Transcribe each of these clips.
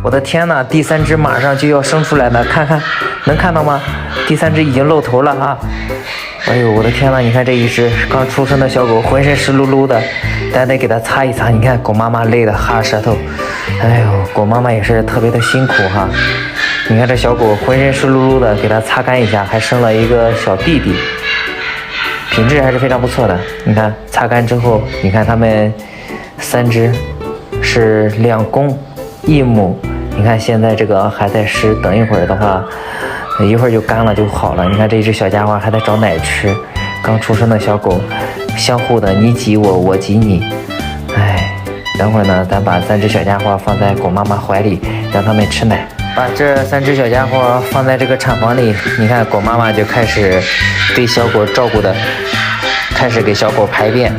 我的天呐，第3只马上就要生出来了，看看，能看到吗？第3只已经露头了啊！哎呦，我的天呐，你看这一只刚出生的小狗，浑身湿漉漉的，咱得给它擦一擦。你看狗妈妈累得哈舌头，哎呦，狗妈妈也是特别的辛苦哈。你看这小狗浑身湿漉漉的，给它擦干一下，还生了一个小弟弟，品质还是非常不错的。你看擦干之后，你看它们3只是2公1母。你看现在这个还在湿，等一会儿的话，一会儿就干了就好了。你看这一只小家伙还在找奶吃，刚出生的小狗，相互的你挤我，我挤你。哎，等会儿呢，咱把3只小家伙放在狗妈妈怀里，让它们吃奶。把这3只小家伙放在这个产房里，你看狗妈妈就开始对小狗照顾的，开始给小狗排便。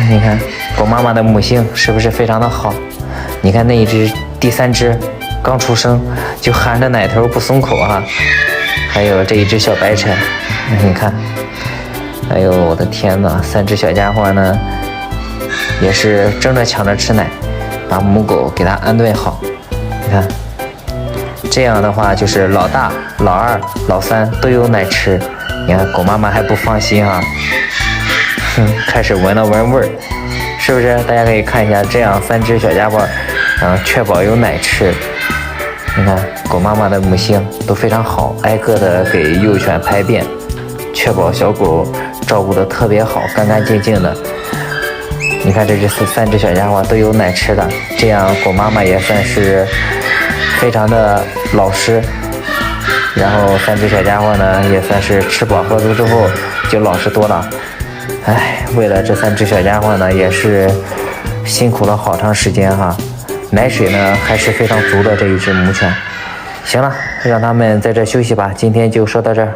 你看狗妈妈的母性是不是非常的好？你看那一只第3只刚出生就含着奶头不松口啊，还有这一只小白犬，你看，哎呦我的天哪，3只小家伙呢也是争着抢着吃奶，把母狗给它安顿好。你看这样的话就是老大老2老3都有奶吃。你看狗妈妈还不放心啊，开始闻了闻味儿，是不是？大家可以看一下，这样3只小家伙确保有奶吃。你看狗妈妈的母性都非常好，挨个的给幼犬排便，确保小狗照顾的特别好，干干净净的。你看这3只小家伙都有奶吃的，这样狗妈妈也算是非常的老实。然后3只小家伙呢也算是吃饱喝足之后就老实多了。哎，为了这3只小家伙呢也是辛苦了好长时间哈。奶水呢还是非常足的这一只母犬。行了，让他们在这休息吧，今天就说到这儿。